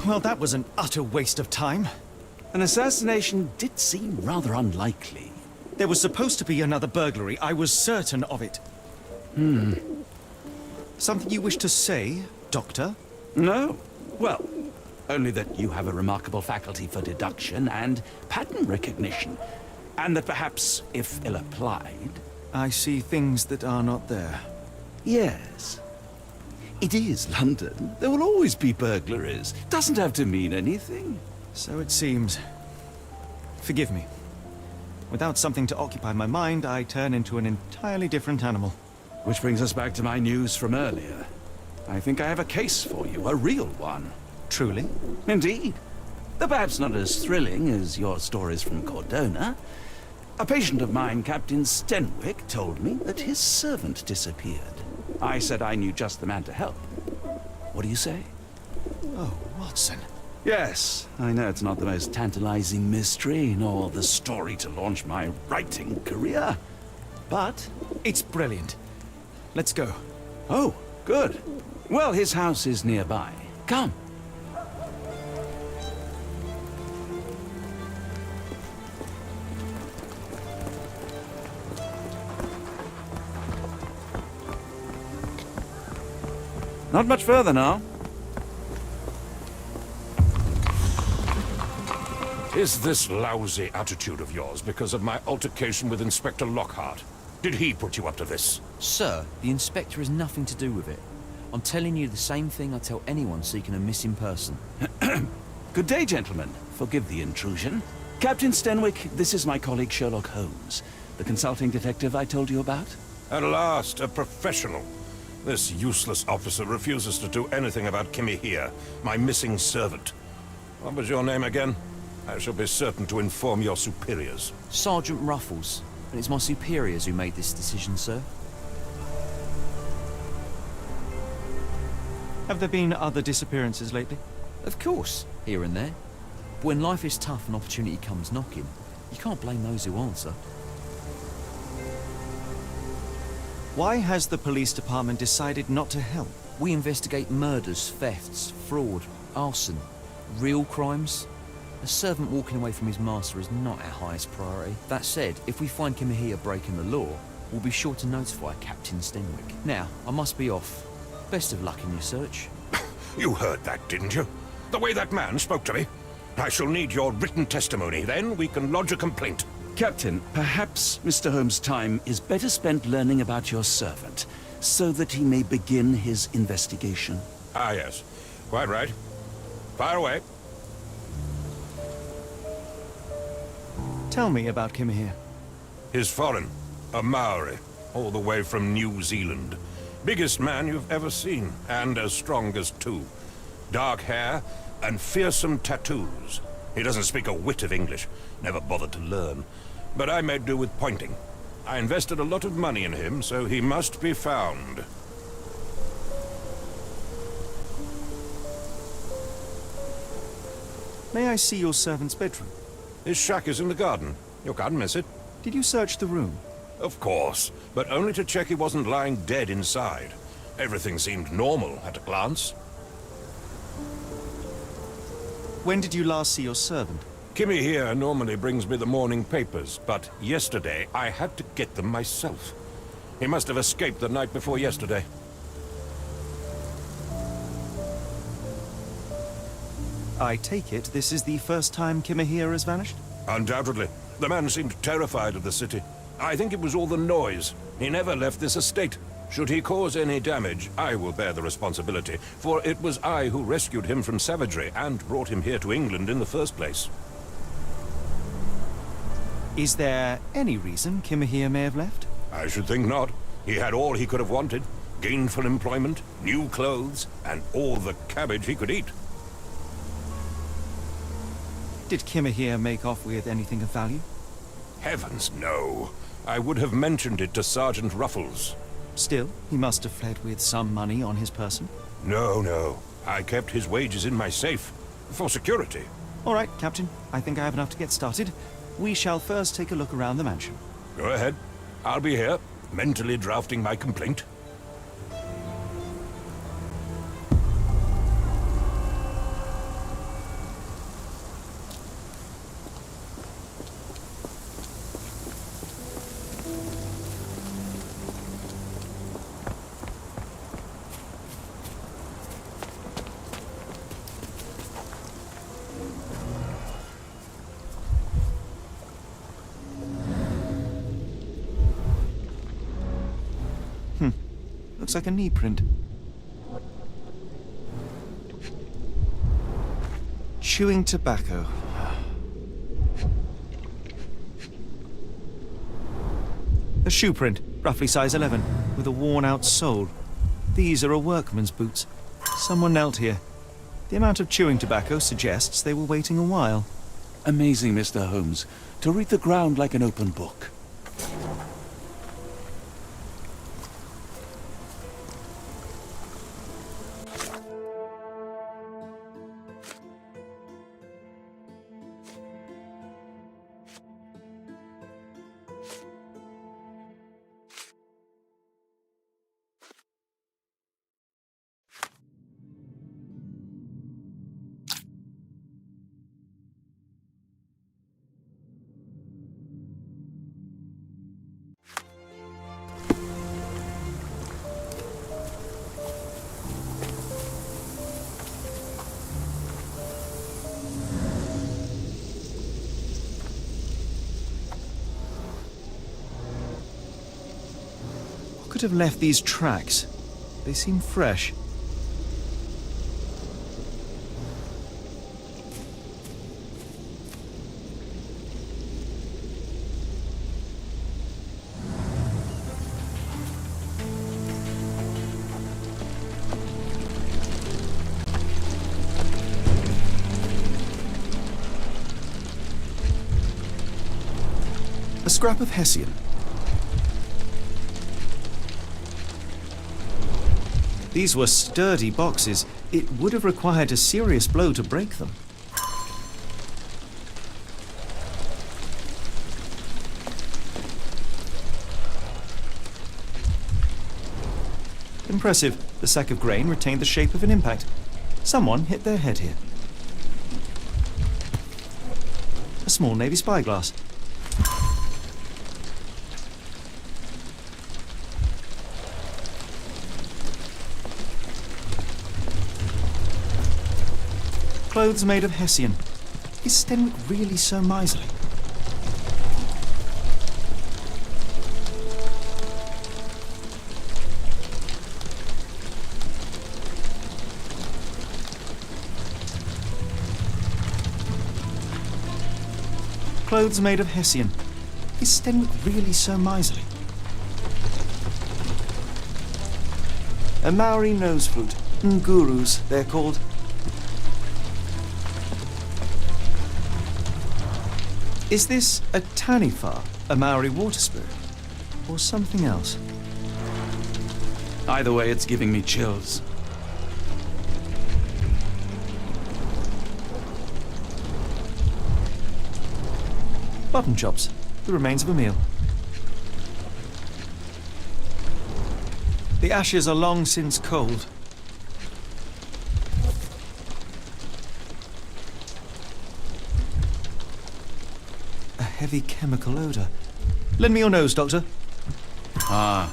Well, that was an utter waste of time. An assassination did seem rather unlikely. There was supposed to be another burglary. I was certain of it. Something you wish to say, Doctor? No? Well, only that you have a remarkable faculty for deduction and pattern recognition. And that perhaps, if ill-applied... I see things that are not there. Yes. It is London. There will always be burglaries. Doesn't have to mean anything. So it seems. Forgive me. Without something to occupy my mind, I turn into an entirely different animal. Which brings us back to my news from earlier. I think I have a case for you, a real one. Truly? Indeed. Though perhaps not as thrilling as your stories from Cordona. A patient of mine, Captain Stenwick, told me that his servant disappeared. I said I knew just the man to help. What do you say? Oh, Watson. Yes, I know it's not the most tantalizing mystery, nor the story to launch my writing career. But... It's brilliant. Let's go. Oh, good. Well, his house is nearby. Come. Not much further now. Is this lousy attitude of yours because of my altercation with Inspector Lockhart? Did he put you up to this? Sir, the inspector has nothing to do with it. I'm telling you the same thing I tell anyone seeking a missing person. Good day, gentlemen. Forgive the intrusion. Captain Stenwick, this is my colleague Sherlock Holmes, the consulting detective I told you about. At last, a professional. This useless officer refuses to do anything about Kimmy here, my missing servant. What was your name again? I shall be certain to inform your superiors. Sergeant Ruffles. And it's my superiors who made this decision, sir. Have there been other disappearances lately? Of course, here and there. But when life is tough and opportunity comes knocking, you can't blame those who answer. Why has the police department decided not to help? We investigate murders, thefts, fraud, arson, real crimes. A servant walking away from his master is not our highest priority. That said, if we find Kimahia breaking the law, we'll be sure to notify Captain Stenwick. Now, I must be off. Best of luck in your search. You heard that, didn't you? The way that man spoke to me. I shall need your written testimony, then we can lodge a complaint. Captain, perhaps Mr. Holmes' time is better spent learning about your servant, so that he may begin his investigation. Ah, yes. Quite right. Fire away. Tell me about Kimahia. He's foreign. A Maori. All the way from New Zealand. Biggest man you've ever seen, and as strong as two. Dark hair and fearsome tattoos. He doesn't speak a whit of English. Never bothered to learn. But I made do with pointing. I invested a lot of money in him, so he must be found. May I see your servant's bedroom? His shack is in the garden. You can't miss it. Did you search the room? Of course, but only to check he wasn't lying dead inside. Everything seemed normal at a glance. When did you last see your servant? Kimmy here normally brings me the morning papers, but yesterday I had to get them myself. He must have escaped the night before yesterday. I take it this is the first time Kimahia has vanished? Undoubtedly. The man seemed terrified of the city. I think it was all the noise. He never left this estate. Should he cause any damage, I will bear the responsibility, for it was I who rescued him from savagery and brought him here to England in the first place. Is there any reason Kimahia may have left? I should think not. He had all he could have wanted. Gainful employment, new clothes, and all the cabbage he could eat. Did Kimahia make off with anything of value? Heavens, no. I would have mentioned it to Sergeant Ruffles. Still, he must have fled with some money on his person. No. I kept his wages in my safe. For security. All right, Captain. I think I have enough to get started. We shall first take a look around the mansion. Go ahead. I'll be here, mentally drafting my complaint. Looks like a knee print. Chewing tobacco. A shoe print, roughly size 11, with a worn-out sole. These are a workman's boots. Someone knelt here. The amount of chewing tobacco suggests they were waiting a while. Amazing, Mr. Holmes, to read the ground like an open book. Could have left these tracks. They seem fresh. A scrap of Hessian. These were sturdy boxes. It would have required a serious blow to break them. Impressive. The sack of grain retained the shape of an impact. Someone hit their head here. A small navy spyglass. Clothes made of Hessian. Is Stenwick really so miserly? Clothes made of Hessian. Is Stenwick really so miserly? A Maori nose flute. Ngurus, they're called. Is this a taniwha, a Maori water spirit, or something else? Either way, it's giving me chills. Button chops, the remains of a meal. The ashes are long since cold. Heavy chemical odor. Lend me your nose, Doctor. Ah,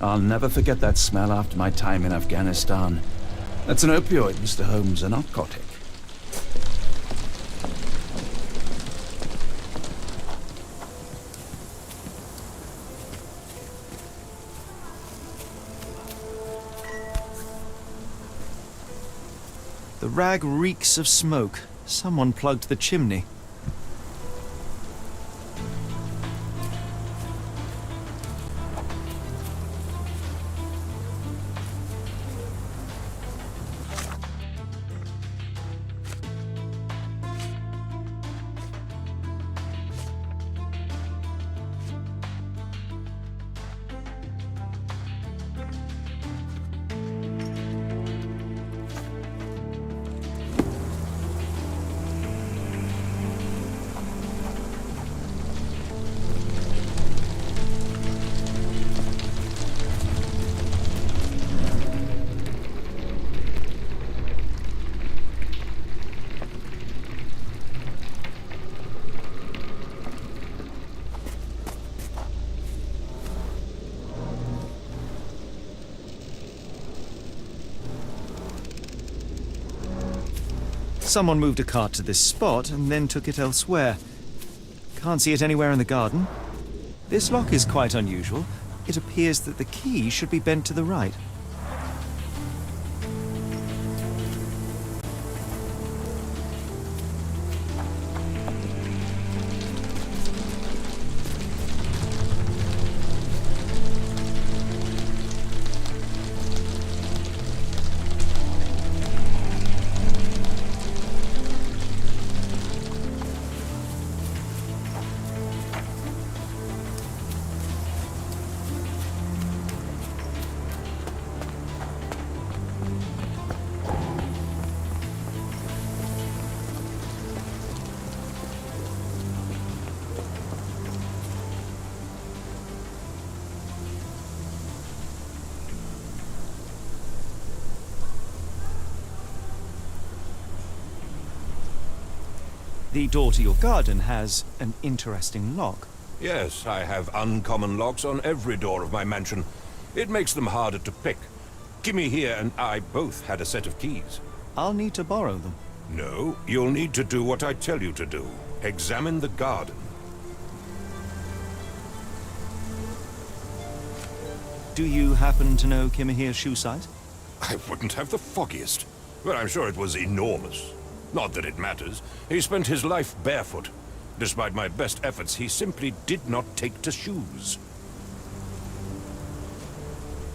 I'll never forget that smell after my time in Afghanistan. That's an opioid, Mr. Holmes, a narcotic. The rag reeks of smoke. Someone plugged the chimney. Someone moved a cart to this spot and then took it elsewhere. Can't see it anywhere in the garden. This lock is quite unusual. It appears that the key should be bent to the right. The door to your garden has an interesting lock. Yes, I have uncommon locks on every door of my mansion. It makes them harder to pick. Kimmy here and I both had a set of keys. I'll need to borrow them. No, you'll need to do what I tell you to do. Examine the garden. Do you happen to know Kimahir's shoe size? I wouldn't have the foggiest. But I'm sure it was enormous. Not that it matters. He spent his life barefoot. Despite my best efforts, he simply did not take to shoes.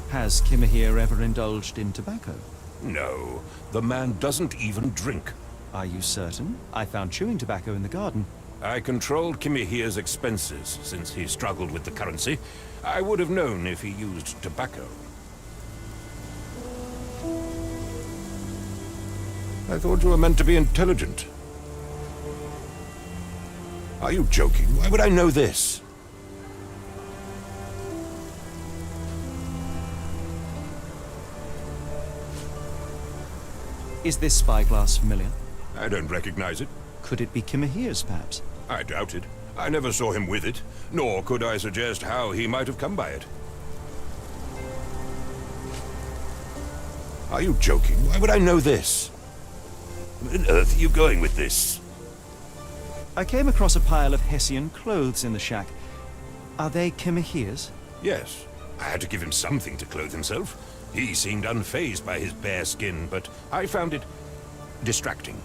Has Kimahir ever indulged in tobacco? No, the man doesn't even drink. Are you certain? I found chewing tobacco in the garden. I controlled Kimahir's expenses since he struggled with the currency. I would have known if he used tobacco. I thought you were meant to be intelligent. Are you joking? Why would I know this? Is this spyglass familiar? I don't recognize it. Could it be Kimahir's, perhaps? I doubt it. I never saw him with it, nor could I suggest how he might have come by it. Are you joking? Why would I know this? Where on earth are you going with this? I came across a pile of Hessian clothes in the shack. Are they Kimahir's? Yes. I had to give him something to clothe himself. He seemed unfazed by his bare skin, but I found it distracting.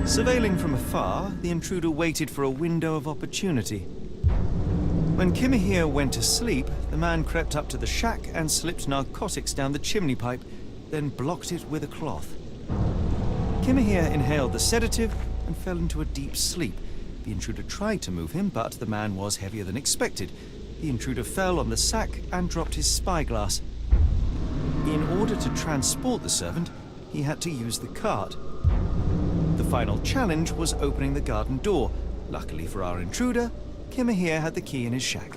Surveilling from afar, the intruder waited for a window of opportunity. When Kimahir went to sleep, the man crept up to the shack and slipped narcotics down the chimney pipe, then blocked it with a cloth. Kimahir inhaled the sedative and fell into a deep sleep. The intruder tried to move him, but the man was heavier than expected. The intruder fell on the sack and dropped his spyglass. In order to transport the servant, he had to use the cart. The final challenge was opening the garden door. Luckily for our intruder, Kimahir had the key in his shack.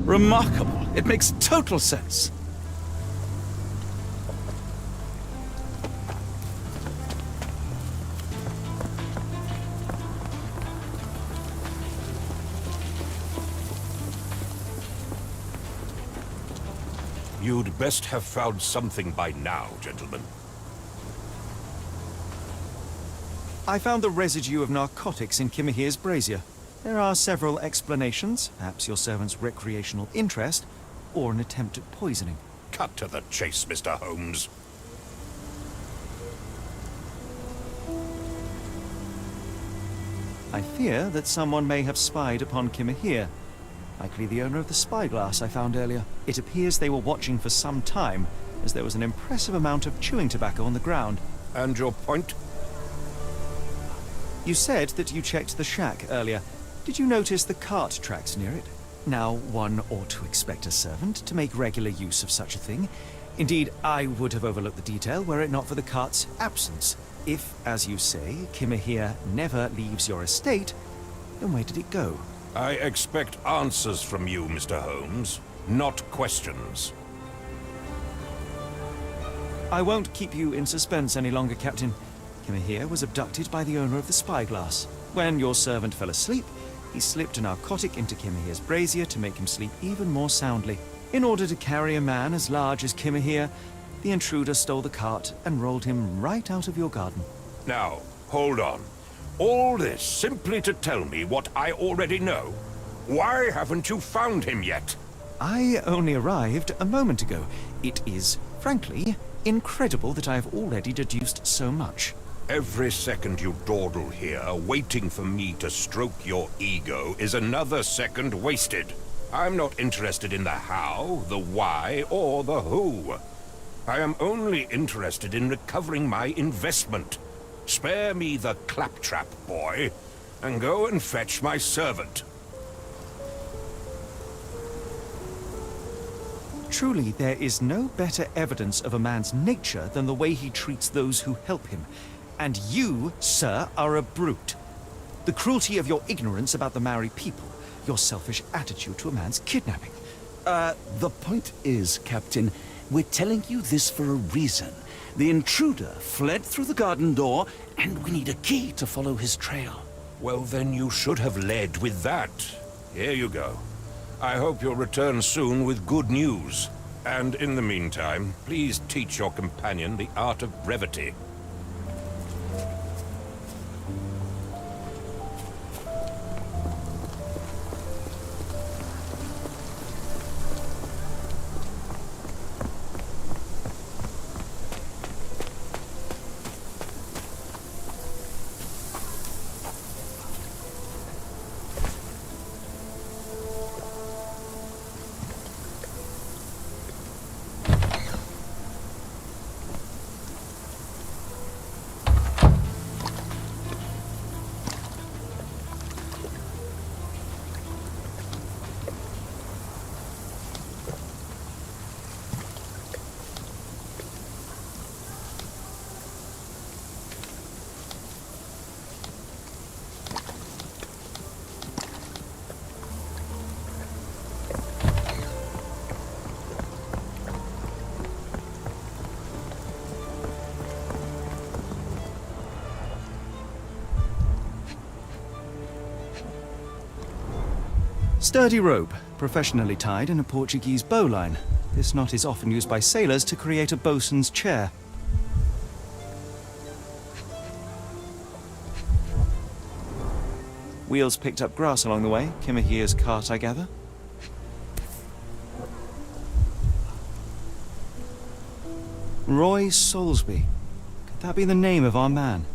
Remarkable. It makes total sense. You'd best have found something by now, gentlemen. I found the residue of narcotics in Kimahir's brazier. There are several explanations, perhaps your servant's recreational interest, or an attempt at poisoning. Cut to the chase, Mr. Holmes. I fear that someone may have spied upon Kimahir. Likely the owner of the spyglass I found earlier. It appears they were watching for some time, as there was an impressive amount of chewing tobacco on the ground. And your point? You said that you checked the shack earlier. Did you notice the cart tracks near it? Now, one ought to expect a servant to make regular use of such a thing. Indeed, I would have overlooked the detail were it not for the cart's absence. If, as you say, Kimahir never leaves your estate, then where did it go? I expect answers from you, Mr. Holmes, not questions. I won't keep you in suspense any longer, Captain. Kimahir was abducted by the owner of the spyglass. When your servant fell asleep, he slipped a narcotic into Kimahir's brazier to make him sleep even more soundly. In order to carry a man as large as Kimahir, the intruder stole the cart and rolled him right out of your garden. Now, hold on. All this simply to tell me what I already know. Why haven't you found him yet? I only arrived a moment ago. It is, frankly, incredible that I have already deduced so much. Every second you dawdle here, waiting for me to stroke your ego, is another second wasted. I'm not interested in the how, the why, or the who. I am only interested in recovering my investment. Spare me the claptrap, boy, and go and fetch my servant. Truly, there is no better evidence of a man's nature than the way he treats those who help him. And you, sir, are a brute. The cruelty of your ignorance about the Maori people, your selfish attitude to a man's kidnapping. The point is, Captain, we're telling you this for a reason. The intruder fled through the garden door, and we need a key to follow his trail. Well, then you should have led with that. Here you go. I hope you'll return soon with good news. And in the meantime, please teach your companion the art of brevity. Sturdy rope, professionally tied in a Portuguese bowline. This knot is often used by sailors to create a bosun's chair. Wheels picked up grass along the way. Kimahir's cart, I gather. Roy Soulsby. Could that be the name of our man?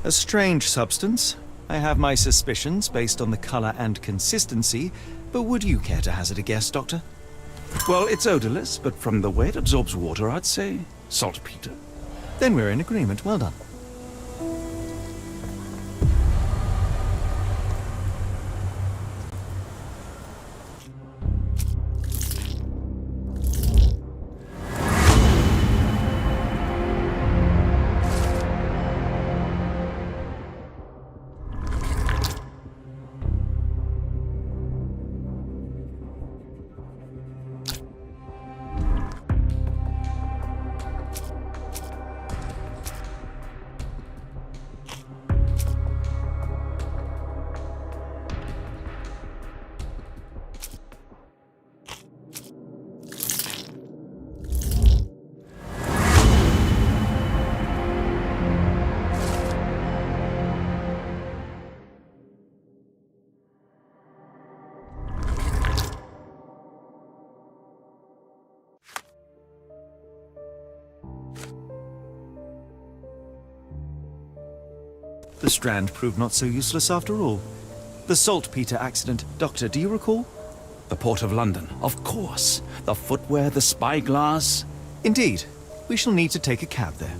A strange substance. I have my suspicions based on the color and consistency, but would you care to hazard a guess, Doctor? Well, it's odorless, but from the way it absorbs water, I'd say saltpeter. Then we're in agreement. Well done. The Strand proved not so useless after all. The saltpeter accident. Doctor, do you recall? The Port of London, of course. The footwear, the spyglass. Indeed. We shall need to take a cab there.